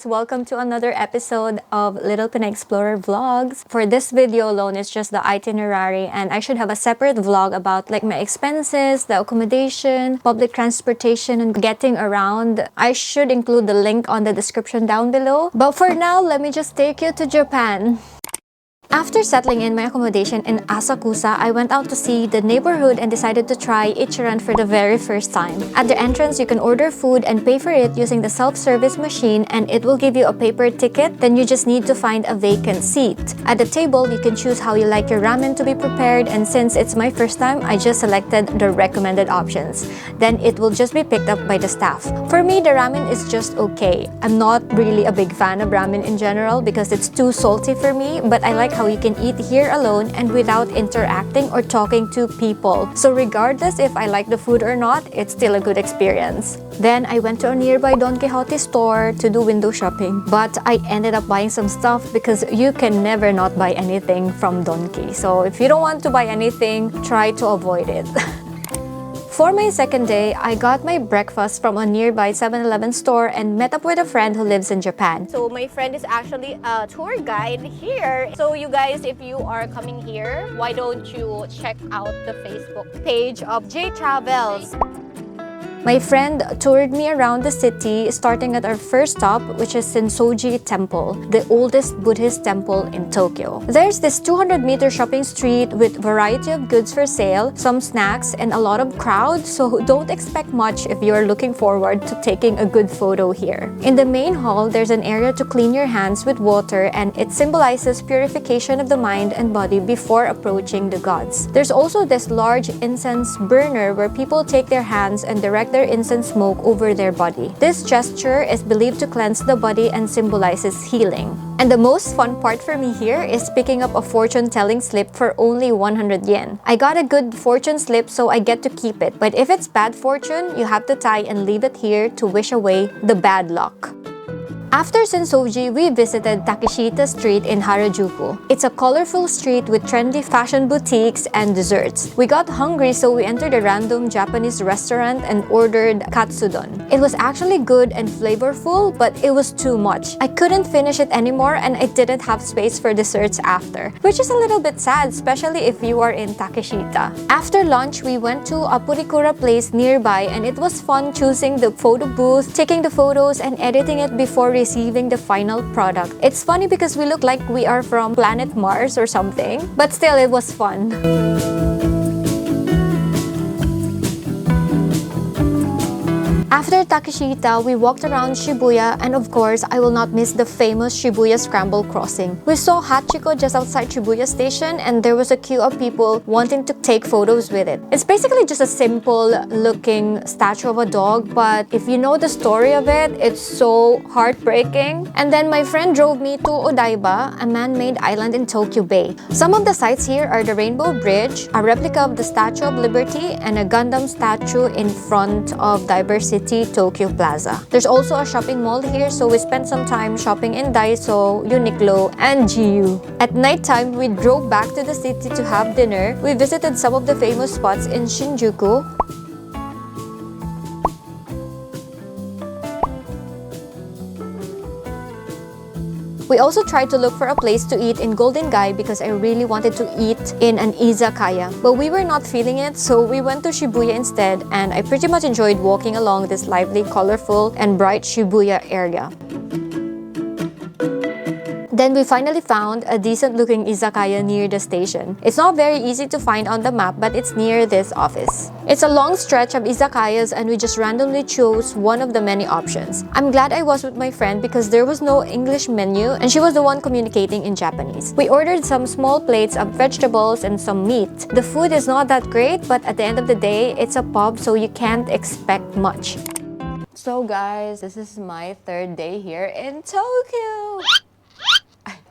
Welcome to another episode of Little Pinay Explorer Vlogs. For this video alone, it's just the itinerary, and I should have a separate vlog about like my expenses, the accommodation, public transportation, and getting around. I should include the link on the description down below. But for now, let me just take you to Japan. After settling in my accommodation in Asakusa, I went out to see the neighborhood and decided to try Ichiran for the very first time. At the entrance, you can order food and pay for it using the self-service machine, and it will give you a paper ticket. Then you just need to find a vacant seat. At the table, you can choose how you like your ramen to be prepared, and since it's my first time, I just selected the recommended options. Then it will just be picked up by the staff. For me, the ramen is just okay. I'm not really a big fan of ramen in general because it's too salty for me, but I like how you can eat here alone and without interacting or talking to people. So regardless if I like the food or not, it's still a good experience. Then I went to a nearby Don Quixote store to do window shopping, but I ended up buying some stuff because you can never not buy anything from Donki. So if you don't want to buy anything, try to avoid it. For my second day, I got my breakfast from a nearby 7-Eleven store and met up with a friend who lives in Japan. So my friend is actually a tour guide here. So you guys, if you are coming here, why don't you check out the Facebook page of J Travels? My friend toured me around the city, starting at our first stop, which is Sensoji Temple, the oldest Buddhist temple in Tokyo. There's this 200-meter shopping street with variety of goods for sale, some snacks, and a lot of crowd, so don't expect much if you're looking forward to taking a good photo here. In the main hall, there's an area to clean your hands with water, and it symbolizes purification of the mind and body before approaching the gods. There's also this large incense burner where people take their hands and direct their incense smoke over their body. This gesture is believed to cleanse the body and symbolizes healing. And the most fun part for me here is picking up a fortune-telling slip for only 100 yen. I got a good fortune slip, so I get to keep it. But if it's bad fortune, you have to tie and leave it here to wish away the bad luck. After Sensoji, we visited Takeshita Street in Harajuku. It's a colorful street with trendy fashion boutiques and desserts. We got hungry, so we entered a random Japanese restaurant and ordered katsudon. It was actually good and flavorful, but it was too much. I couldn't finish it anymore, and I didn't have space for desserts after, which is a little bit sad, especially if you are in Takeshita. After lunch, we went to a Purikura place nearby, and it was fun choosing the photo booth, taking the photos, and editing it before receiving the final product. It's funny because we look like we are from planet Mars or something, but still it was fun. After Takeshita, we walked around Shibuya, and of course, I will not miss the famous Shibuya Scramble Crossing. We saw Hachiko just outside Shibuya Station, and there was a queue of people wanting to take photos with it. It's basically just a simple looking statue of a dog, but if you know the story of it, it's so heartbreaking. And then my friend drove me to Odaiba, a man-made island in Tokyo Bay. Some of the sights here are the Rainbow Bridge, a replica of the Statue of Liberty, and a Gundam statue in front of Diversity Tokyo Plaza. There's also a shopping mall here, so we spent some time shopping in Daiso, Uniqlo, and GU. At nighttime, we drove back to the city to have dinner. We visited some of the famous spots in Shinjuku. We also tried to look for a place to eat in Golden Gai because I really wanted to eat in an izakaya. But we were not feeling it, so we went to Shibuya instead, and I pretty much enjoyed walking along this lively, colorful, and bright Shibuya area. Then we finally found a decent-looking izakaya near the station. It's not very easy to find on the map, but it's near this office. It's a long stretch of izakayas, and we just randomly chose one of the many options. I'm glad I was with my friend because there was no English menu, and she was the one communicating in Japanese. We ordered some small plates of vegetables and some meat. The food is not that great, but at the end of the day, it's a pub, so you can't expect much. So guys, this is my third day here in Tokyo.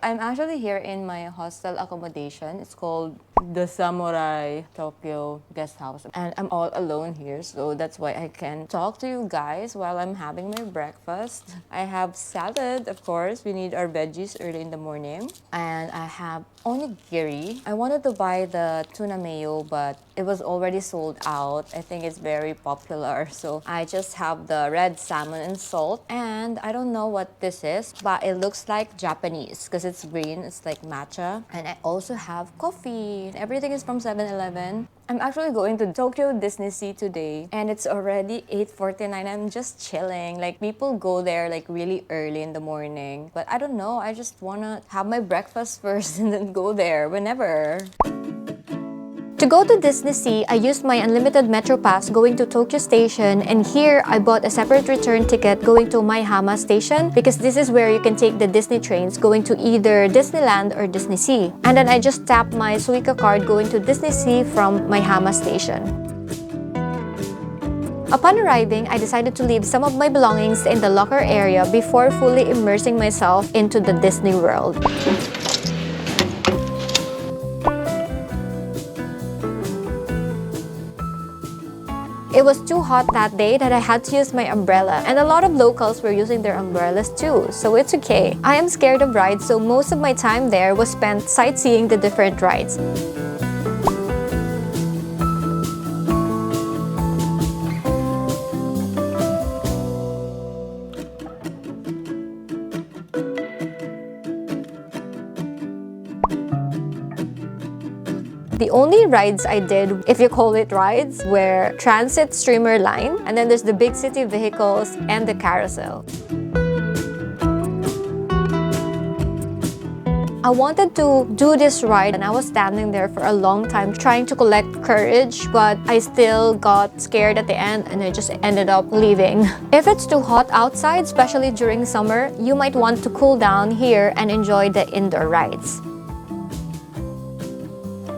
I'm actually here in my hostel accommodation. It's called the Samurai Tokyo Guest House. And I'm all alone here, so that's why I can talk to you guys while I'm having my breakfast. I have salad, of course. We need our veggies early in the morning. And I have onigiri. I wanted to buy the tuna mayo, but it was already sold out. I think it's very popular. So I just have the red salmon and salt. And I don't know what this is, but it looks like Japanese because it's green. It's like matcha. And I also have coffee. Everything is from 7-Eleven. I'm actually going to Tokyo Disneysea today and it's already 8:49. I'm just chilling. Like people go there like really early in the morning. But I don't know. I just wanna have my breakfast first and then go there whenever. To go to Disneysea, I used my unlimited Metro Pass going to Tokyo Station, and here I bought a separate return ticket going to Maihama Station because this is where you can take the Disney trains going to either Disneyland or Disneysea. And then I just tapped my Suica card going to Disneysea from Maihama Station. Upon arriving, I decided to leave some of my belongings in the locker area before fully immersing myself into the Disney world. It was too hot that day that I had to use my umbrella, and a lot of locals were using their umbrellas too, so it's okay. I am scared of rides, so most of my time there was spent sightseeing the different rides. The only rides I did, if you call it rides, were Transit Streamer Line, and then there's the big city vehicles and the carousel. I wanted to do this ride and I was standing there for a long time trying to collect courage, but I still got scared at the end and I just ended up leaving. If it's too hot outside, especially during summer, you might want to cool down here and enjoy the indoor rides.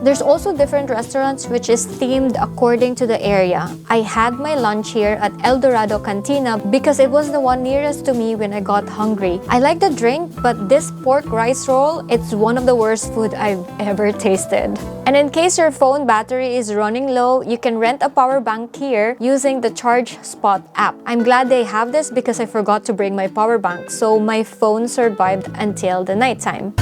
There's also different restaurants which is themed according to the area. I had my lunch here at El Dorado Cantina because it was the one nearest to me when I got hungry. I like the drink, but this pork rice roll, it's one of the worst food I've ever tasted. And in case your phone battery is running low, you can rent a power bank here using the Charge Spot app. I'm glad they have this because I forgot to bring my power bank, so my phone survived until the nighttime.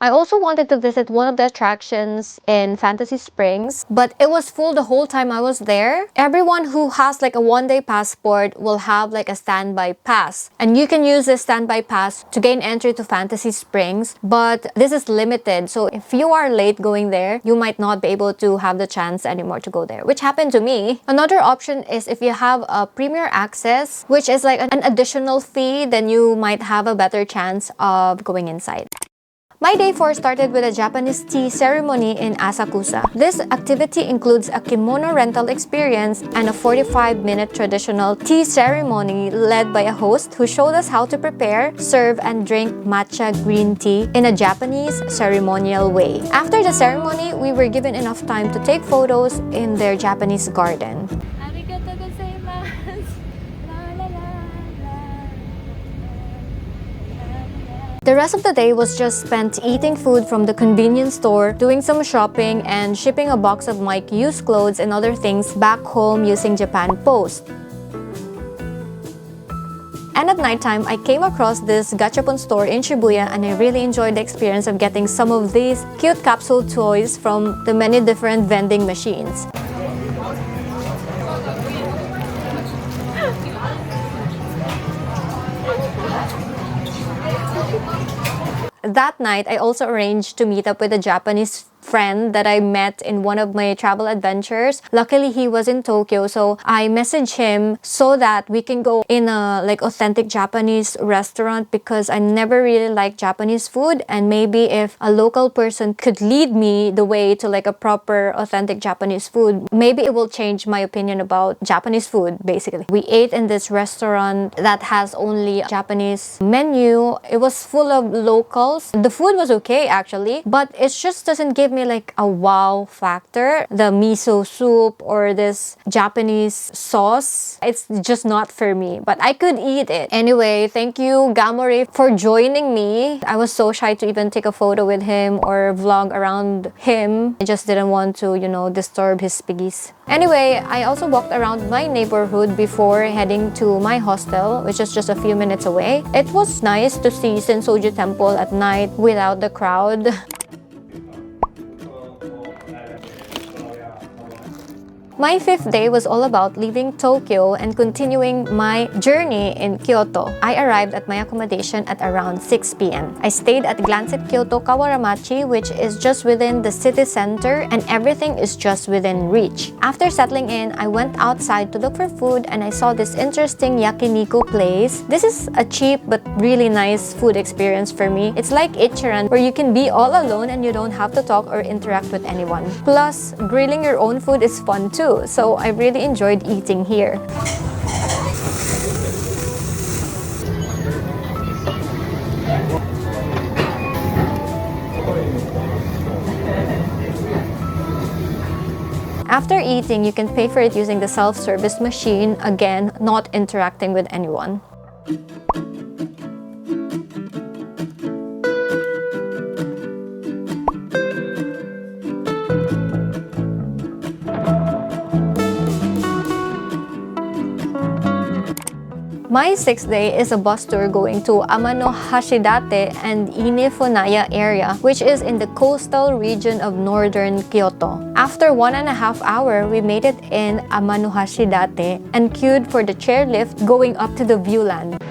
I also wanted to visit one of the attractions in Fantasy Springs, but it was full the whole time I was there. Everyone who has like a one-day passport will have like a standby pass, and you can use this standby pass to gain entry to Fantasy Springs, but this is limited. So if you are late going there, you might not be able to have the chance anymore to go there, which happened to me. Another option is if you have a premier access, which is like an additional fee, then you might have a better chance of going inside. My day 4 started with a Japanese tea ceremony in Asakusa. This activity includes a kimono rental experience and a 45-minute traditional tea ceremony led by a host who showed us how to prepare, serve, and drink matcha green tea in a Japanese ceremonial way. After the ceremony, we were given enough time to take photos in their Japanese garden. The rest of the day was just spent eating food from the convenience store, doing some shopping, and shipping a box of my used clothes and other things back home using Japan Post. And at nighttime, I came across this Gachapon store in Shibuya and I really enjoyed the experience of getting some of these cute capsule toys from the many different vending machines. That night, I also arranged to meet up with a Japanese friend that I met in one of my travel adventures. Luckily, he was in Tokyo, so I messaged him so that we can go in a like authentic Japanese restaurant because I never really liked Japanese food, and maybe if a local person could lead me the way to like a proper authentic Japanese food, maybe it will change my opinion about Japanese food. Basically, we ate in this restaurant that has only Japanese menu. It was full of locals. The food was okay actually, but it just doesn't give me like a wow factor. The miso soup or this Japanese sauce, it's just not for me, but I could eat it. Anyway, thank you Gamori for joining me. I was so shy to even take a photo with him or vlog around him. I just didn't want to, you know, disturb his piggies. Anyway, I also walked around my neighborhood before heading to my hostel, which is just a few minutes away. It was nice to see Sensoji Temple at night without the crowd. My fifth day was all about leaving Tokyo and continuing my journey in Kyoto. I arrived at my accommodation at around 6 p.m. I stayed at Glansit Kyoto Kawaramachi, which is just within the city center, and everything is just within reach. After settling in, I went outside to look for food and I saw this interesting Yakiniku place. This is a cheap but really nice food experience for me. It's like Ichiran, where you can be all alone and you don't have to talk or interact with anyone. Plus, grilling your own food is fun too. So I really enjoyed eating here. After eating, you can pay for it using the self-service machine, again, not interacting with anyone. My sixth day is a bus tour going to Amanohashidate and Ine Funaya area, which is in the coastal region of northern Kyoto. After 1.5 hours, we made it in Amanohashidate and queued for the chairlift going up to the viewland.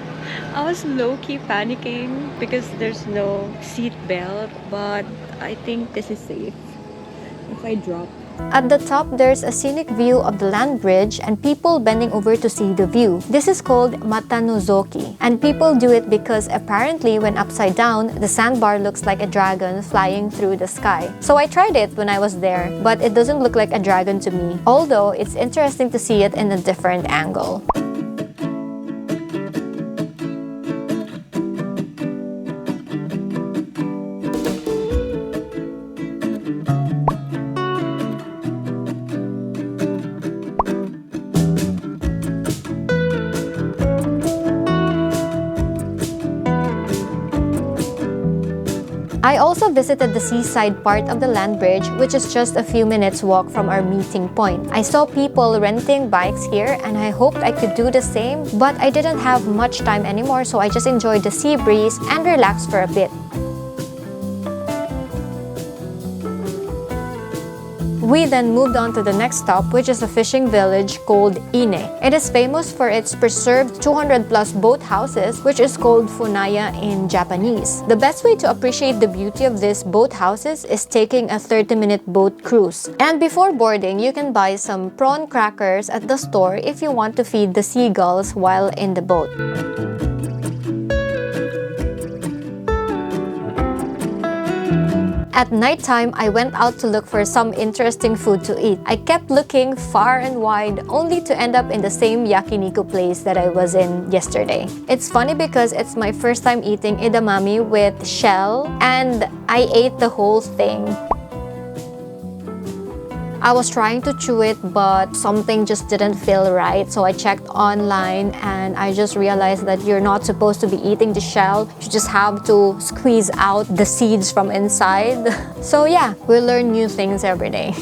I was low-key panicking because there's no seat belt, but I think this is safe if I drop. At the top, there's a scenic view of the land bridge and people bending over to see the view. This is called Matanozoki, and people do it because apparently when upside down, the sandbar looks like a dragon flying through the sky. So I tried it when I was there, but it doesn't look like a dragon to me, although it's interesting to see it in a different angle. I also visited the seaside part of the land bridge, which is just a few minutes walk from our meeting point. I saw people renting bikes here and I hoped I could do the same, but I didn't have much time anymore, so I just enjoyed the sea breeze and relaxed for a bit. We then moved on to the next stop, which is a fishing village called Ine. It is famous for its preserved 200-plus boat houses, which is called Funaya in Japanese. The best way to appreciate the beauty of these boat houses is taking a 30-minute boat cruise. And before boarding, you can buy some prawn crackers at the store if you want to feed the seagulls while in the boat. At nighttime, I went out to look for some interesting food to eat. I kept looking far and wide, only to end up in the same yakiniku place that I was in yesterday. It's funny because it's my first time eating edamame with shell, and I ate the whole thing. I was trying to chew it, but something just didn't feel right, so I checked online and I just realized that you're not supposed to be eating the shell. You just have to squeeze out the seeds from inside. So yeah, we learn new things every day.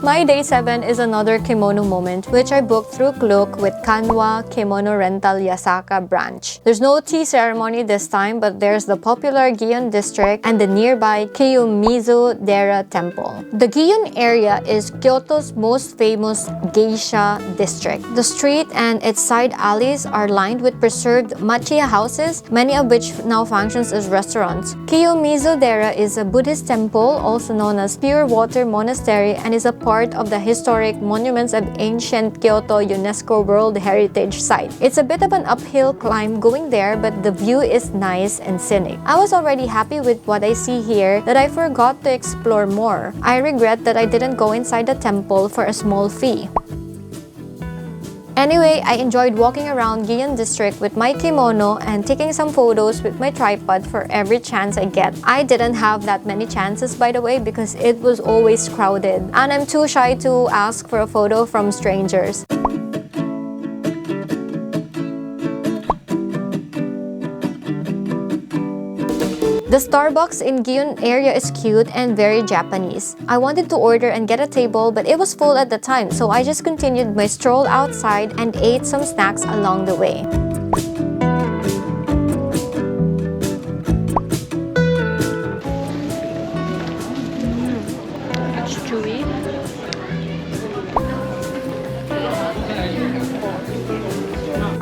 My day 7 is another kimono moment, which I booked through Klook with Kanwa Kimono Rental Yasaka branch. There's no tea ceremony this time, but there's the popular Gion district and the nearby Kiyomizu-Dera Temple. The Gion area is Kyoto's most famous geisha district. The street and its side alleys are lined with preserved macha houses, many of which now functions as restaurants. Kiyomizu-Dera is a Buddhist temple, also known as Pure Water Monastery, and is a part of the historic Monuments of Ancient Kyoto UNESCO World Heritage Site. It's a bit of an uphill climb going there, but the view is nice and scenic. I was already happy with what I see here that I forgot to explore more. I regret that I didn't go inside the temple for a small fee. Anyway, I enjoyed walking around Gion district with my kimono and taking some photos with my tripod for every chance I get. I didn't have that many chances, by the way, because it was always crowded and I'm too shy to ask for a photo from strangers. The Starbucks in Gion area is cute and very Japanese. I wanted to order and get a table, but it was full at the time, so I just continued my stroll outside and ate some snacks along the way. It's chewy.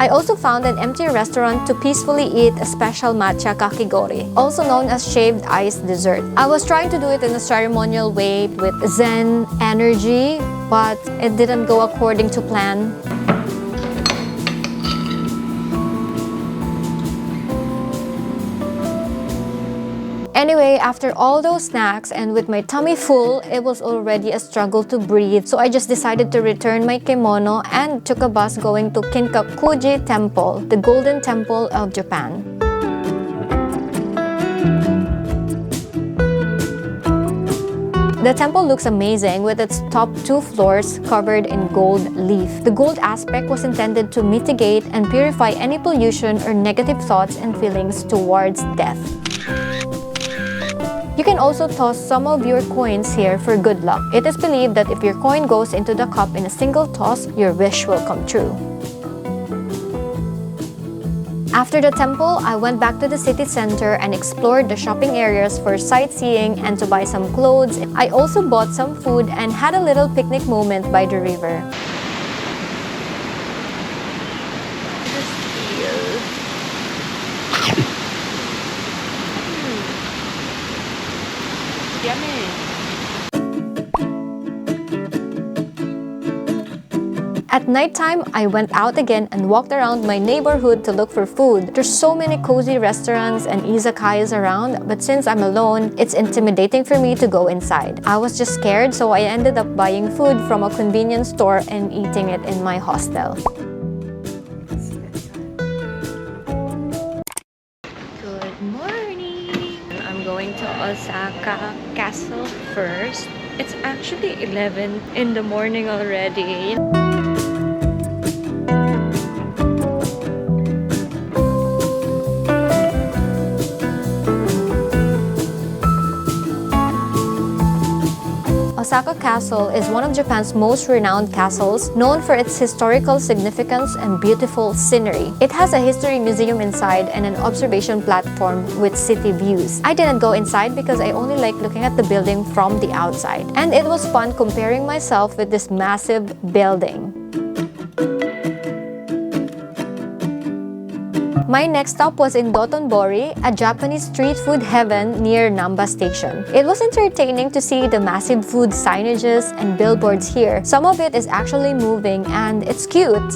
I also found an empty restaurant to peacefully eat a special matcha kakigori, also known as shaved ice dessert. I was trying to do it in a ceremonial way with zen energy, but it didn't go according to plan. Anyway, after all those snacks and with my tummy full, it was already a struggle to breathe. So I just decided to return my kimono and took a bus going to Kinkakuji Temple, the Golden Temple of Japan. The temple looks amazing with its top 2 floors covered in gold leaf. The gold aspect was intended to mitigate and purify any pollution or negative thoughts and feelings towards death. You can also toss some of your coins here for good luck. It is believed that if your coin goes into the cup in a single toss, your wish will come true. After the temple, I went back to the city center and explored the shopping areas for sightseeing and to buy some clothes. I also bought some food and had a little picnic moment by the river. Yummy. At nighttime, I went out again and walked around my neighborhood to look for food. There's so many cozy restaurants and izakayas around, but since I'm alone, it's intimidating for me to go inside. I was just scared, so I ended up buying food from a convenience store and eating it in my hostel. Good morning! I'm going to Osaka Castle first. It's actually 11 in the morning already. Osaka Castle is one of Japan's most renowned castles, known for its historical significance and beautiful scenery. It has a history museum inside and an observation platform with city views. I didn't go inside because I only like looking at the building from the outside. And it was fun comparing myself with this massive building. My next stop was in Dotonbori, a Japanese street food heaven near Namba Station. It was entertaining to see the massive food signages and billboards here. Some of it is actually moving and it's cute.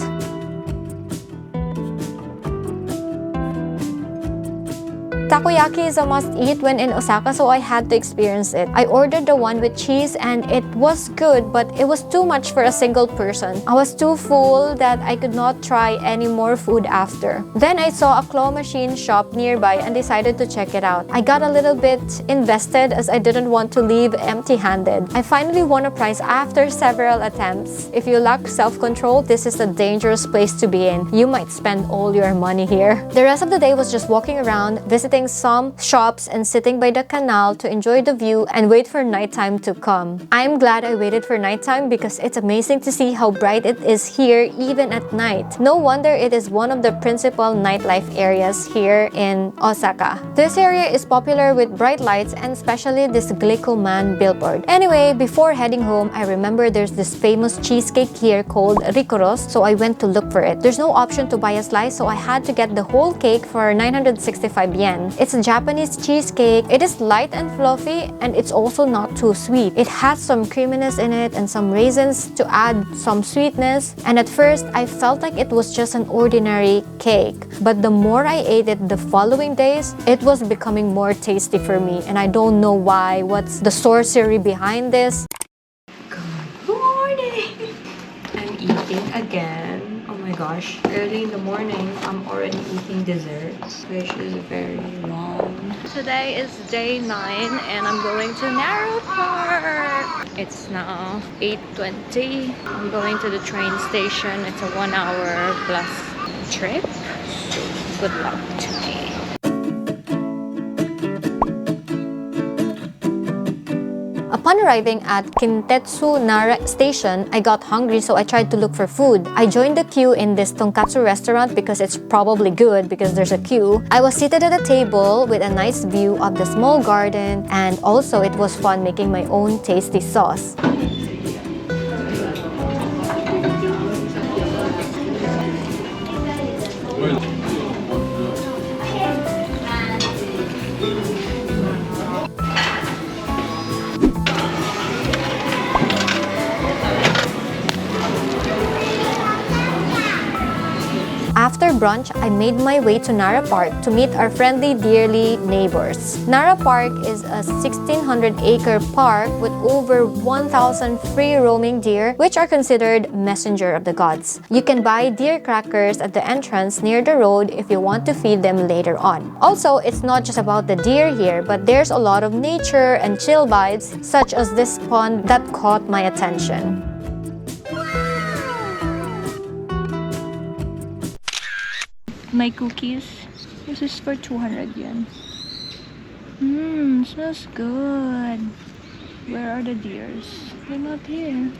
Takoyaki is a must-eat when in Osaka, so I had to experience it. I ordered the one with cheese and it was good, but it was too much for a single person. I was too full that I could not try any more food after. Then I saw a claw machine shop nearby and decided to check it out. I got a little bit invested as I didn't want to leave empty-handed. I finally won a prize after several attempts. If you lack self-control, this is a dangerous place to be in. You might spend all your money here. The rest of the day was just walking around, visiting exploring some shops and sitting by the canal to enjoy the view and wait for nighttime to come. I'm glad I waited for nighttime because it's amazing to see how bright it is here even at night. No wonder it is one of the principal nightlife areas here in Osaka. This area is popular with bright lights and especially this Glico-man billboard. Anyway, before heading home, I remember there's this famous cheesecake here called Rikuros, so I went to look for it. There's no option to buy a slice, so I had to get the whole cake for 965 yen. It's a Japanese cheesecake. It is light and fluffy, and it's also not too sweet. It has some creaminess in it and some raisins to add some sweetness, and at first I felt like it was just an ordinary cake, but the more I ate it the following days, it was becoming more tasty for me, and I don't know why. What's the sorcery behind this? Good morning! I'm eating again. Oh my gosh, early in the morning I'm already eating desserts, which is very long. Today is day 9 and I'm going to Nara Park. It's now 8:20. I'm going to the train station. It's a 1-hour plus trip, so good luck to me. Upon arriving at Kintetsu Nara Station, I got hungry, so I tried to look for food. I joined the queue in this tonkatsu restaurant because it's probably good because there's a queue. I was seated at a table with a nice view of the small garden, and also it was fun making my own tasty sauce. After brunch, I made my way to Nara Park to meet our friendly deerly neighbors. Nara Park is a 1,600-acre park with over 1,000 free-roaming deer, which are considered messenger of the gods. You can buy deer crackers at the entrance near the road if you want to feed them later on. Also, it's not just about the deer here, but there's a lot of nature and chill vibes, such as this pond that caught my attention. My cookies. This is for 200 yen. Smells good. Where are the deers? They're not here.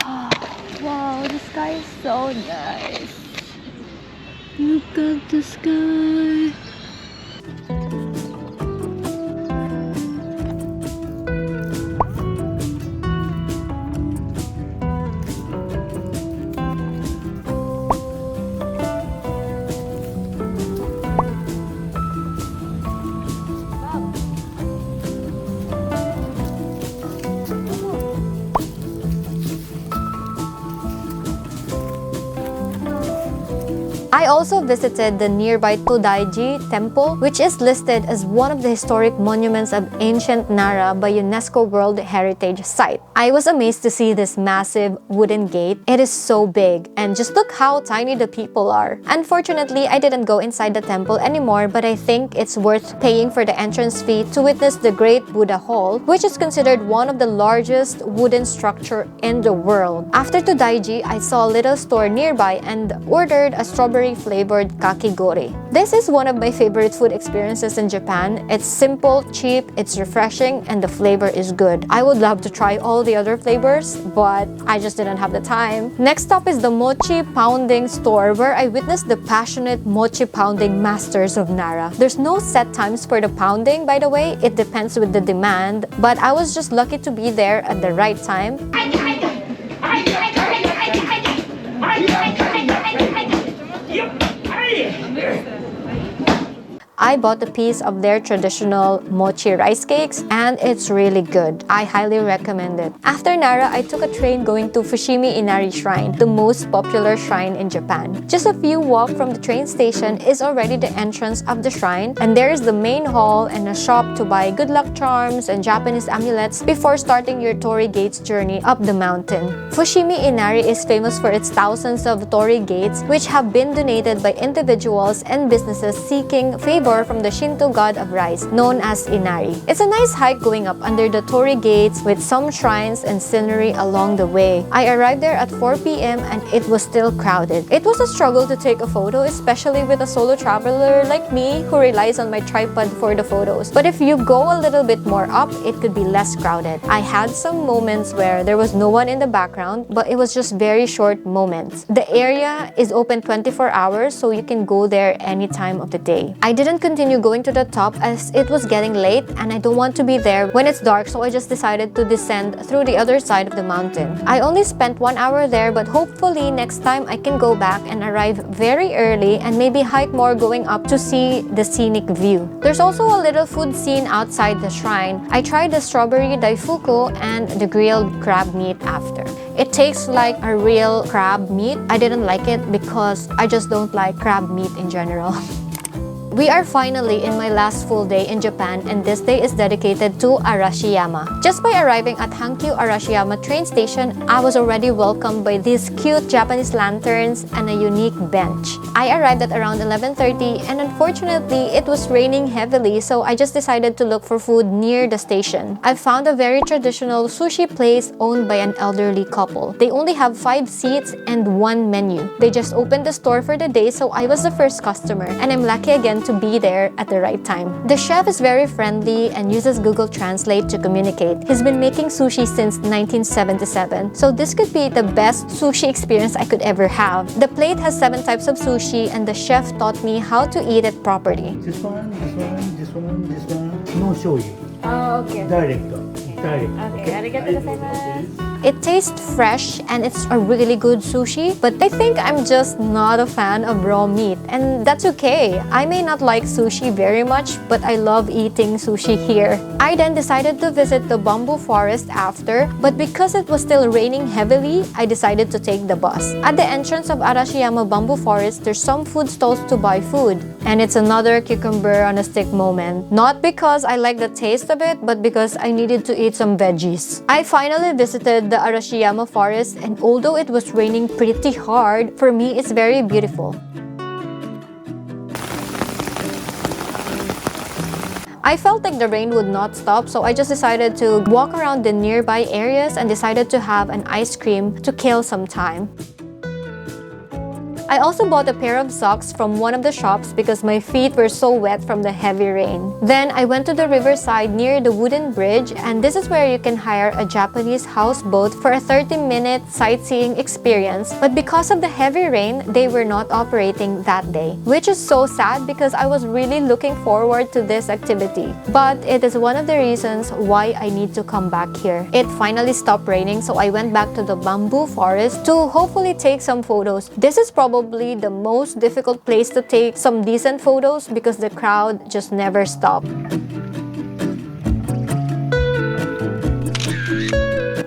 Oh, wow, the sky is so nice. Look at the sky. I also visited the nearby Todai-ji Temple, which is listed as one of the historic monuments of ancient Nara by UNESCO World Heritage Site. I was amazed to see this massive wooden gate. It is so big, and just look how tiny the people are. Unfortunately, I didn't go inside the temple anymore, but I think it's worth paying for the entrance fee to witness the Great Buddha Hall, which is considered one of the largest wooden structure in the world. After Todai-ji, I saw a little store nearby and ordered a strawberry-flavored kakigori. This is one of my favorite food experiences in Japan. It's simple, cheap, it's refreshing, and the flavor is good. I would love to try all the other flavors, but I just didn't have the time. Next stop is the mochi pounding store, where I witnessed the passionate mochi pounding masters of Nara. There's no set times for the pounding, by the way. It depends with the demand, but I was just lucky to be there at the right time. I bought a piece of their traditional mochi rice cakes, and it's really good. I highly recommend it. After Nara, I took a train going to Fushimi Inari Shrine, the most popular shrine in Japan. Just a few walk from the train station is already the entrance of the shrine, and there is the main hall and a shop to buy good luck charms and Japanese amulets before starting your torii gates journey up the mountain. Fushimi Inari is famous for its thousands of torii gates, which have been donated by individuals and businesses seeking favor store from the Shinto god of rice, known as Inari. It's a nice hike going up under the torii gates with some shrines and scenery along the way. I arrived there at 4 p.m. and it was still crowded. It was a struggle to take a photo, especially with a solo traveler like me who relies on my tripod for the photos. But if you go a little bit more up, it could be less crowded. I had some moments where there was no one in the background, but it was just very short moments. The area is open 24 hours, so you can go there any time of the day. I didn't continue going to the top as it was getting late and I don't want to be there when it's dark, so I just decided to descend through the other side of the mountain. I only spent 1 hour there, but hopefully next time I can go back and arrive very early and maybe hike more going up to see the scenic view. There's also a little food scene outside the shrine. I tried the strawberry daifuku and the grilled crab meat after. It tastes like a real crab meat. I didn't like it because I just don't like crab meat in general. We are finally in my last full day in Japan, and this day is dedicated to Arashiyama. Just by arriving at Hankyu Arashiyama train station, I was already welcomed by these cute Japanese lanterns and a unique bench. I arrived at around 11:30 and unfortunately it was raining heavily, so I just decided to look for food near the station. I found a very traditional sushi place owned by an elderly couple. They only have 5 seats and 1 menu. They just opened the store for the day, so I was the first customer and I'm lucky again to be there at the right time. The chef is very friendly and uses Google Translate to communicate. He's been making sushi since 1977, so this could be the best sushi experience I could ever have. The plate has 7 types of sushi and the chef taught me how to eat it properly. This one, no shoyu. Oh, okay. Direct. Okay, arigatou gozaimasu. It tastes fresh and it's a really good sushi, but I think I'm just not a fan of raw meat, and that's okay. I may not like sushi very much, but I love eating sushi here. I then decided to visit the bamboo forest after, but because it was still raining heavily, I decided to take the bus. At the entrance of Arashiyama Bamboo Forest, there's some food stalls to buy food, and it's another cucumber on a stick moment. Not because I like the taste of it, but because I needed to eat some veggies. I finally visited the Arashiyama forest, and although it was raining pretty hard, for me it's very beautiful. I felt like the rain would not stop, so I just decided to walk around the nearby areas and decided to have an ice cream to kill some time. I also bought a pair of socks from one of the shops because my feet were so wet from the heavy rain. Then I went to the riverside near the wooden bridge, and this is where you can hire a Japanese houseboat for a 30-minute sightseeing experience. But because of the heavy rain, they were not operating that day, which is so sad because I was really looking forward to this activity. But it is one of the reasons why I need to come back here. It finally stopped raining, so I went back to the bamboo forest to hopefully take some photos. This is probably the most difficult place to take some decent photos because the crowd just never stopped.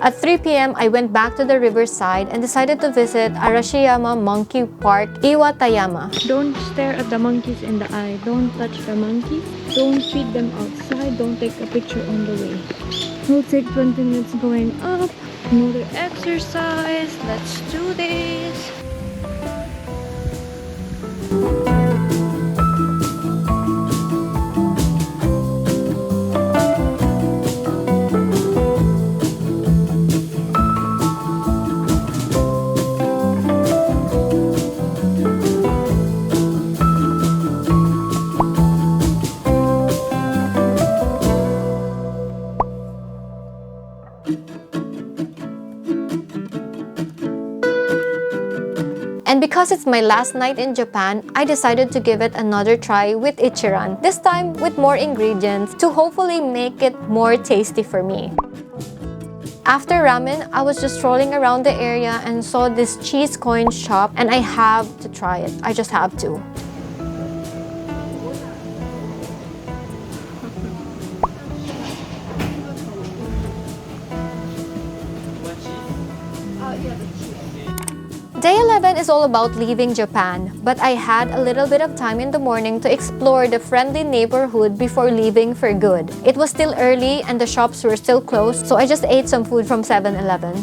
At 3 p.m., I went back to the riverside and decided to visit Arashiyama Monkey Park, Iwatayama. Don't stare at the monkeys in the eye. Don't touch the monkeys. Don't feed them outside. Don't take a picture on the way. We'll take 20 minutes going up. Another exercise. Let's do this. And because it's my last night in Japan, I decided to give it another try with Ichiran, this time with more ingredients to hopefully make it more tasty for me. After ramen, I was just strolling around the area and saw this cheese coin shop, and I have to try it. I just have to. Day 11 is all about leaving Japan, but I had a little bit of time in the morning to explore the friendly neighborhood before leaving for good. It was still early and the shops were still closed, so I just ate some food from 7-Eleven.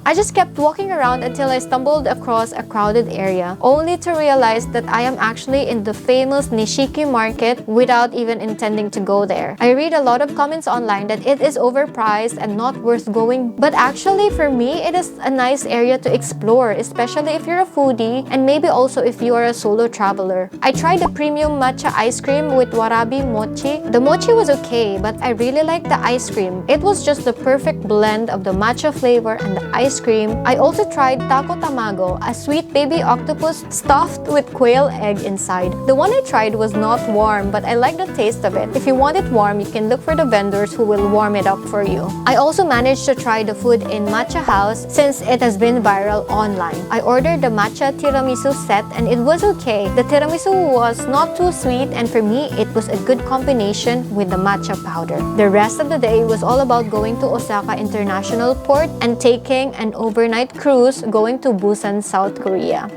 I just kept walking around until I stumbled across a crowded area, only to realize that I am actually in the famous Nishiki market without even intending to go there. I read a lot of comments online that it is overpriced and not worth going, but actually for me, it is a nice area to explore, especially if you're a foodie and maybe also if you are a solo traveler. I tried the premium matcha ice cream with warabi mochi. The mochi was okay, but I really liked the ice cream. It was just the perfect blend of the matcha flavor and the ice cream. I also tried taco tamago, a sweet baby octopus stuffed with quail egg inside. The one I tried was not warm, but I like the taste of it. If you want it warm, you can look for the vendors who will warm it up for you. I also managed to try the food in Matcha House since it has been viral online. I ordered the matcha tiramisu set and it was okay. The tiramisu was not too sweet and for me, it was a good combination with the matcha powder. The rest of the day was all about going to Osaka International Port and taking an overnight cruise going to Busan, South Korea.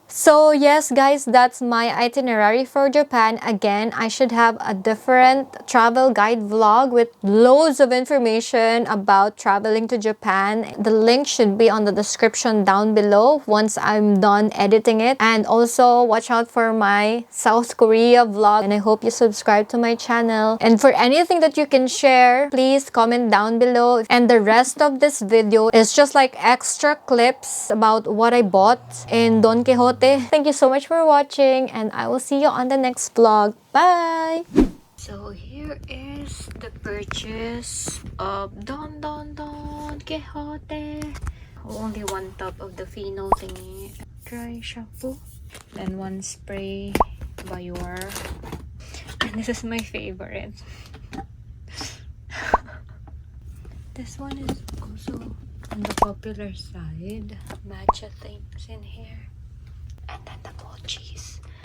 So yes guys, that's my itinerary for Japan. Again, I should have a different travel guide vlog with loads of information about traveling to Japan. The link should be on the description down below once I'm done editing it. And also watch out for my South Korea vlog. And I hope you subscribe to my channel. And for anything that you can share, please comment down below. And the rest of this video is just like extra clips about what I bought in Don Quixote. Thank you so much for watching and I will see you on the next vlog. Bye! So here is the purchase of Don Quixote. Only one tub of the Fino thingy. Dry shampoo. Then one spray Bayor. And this is my favorite. This one is also on the popular side. Matcha things in here. And then the mochis.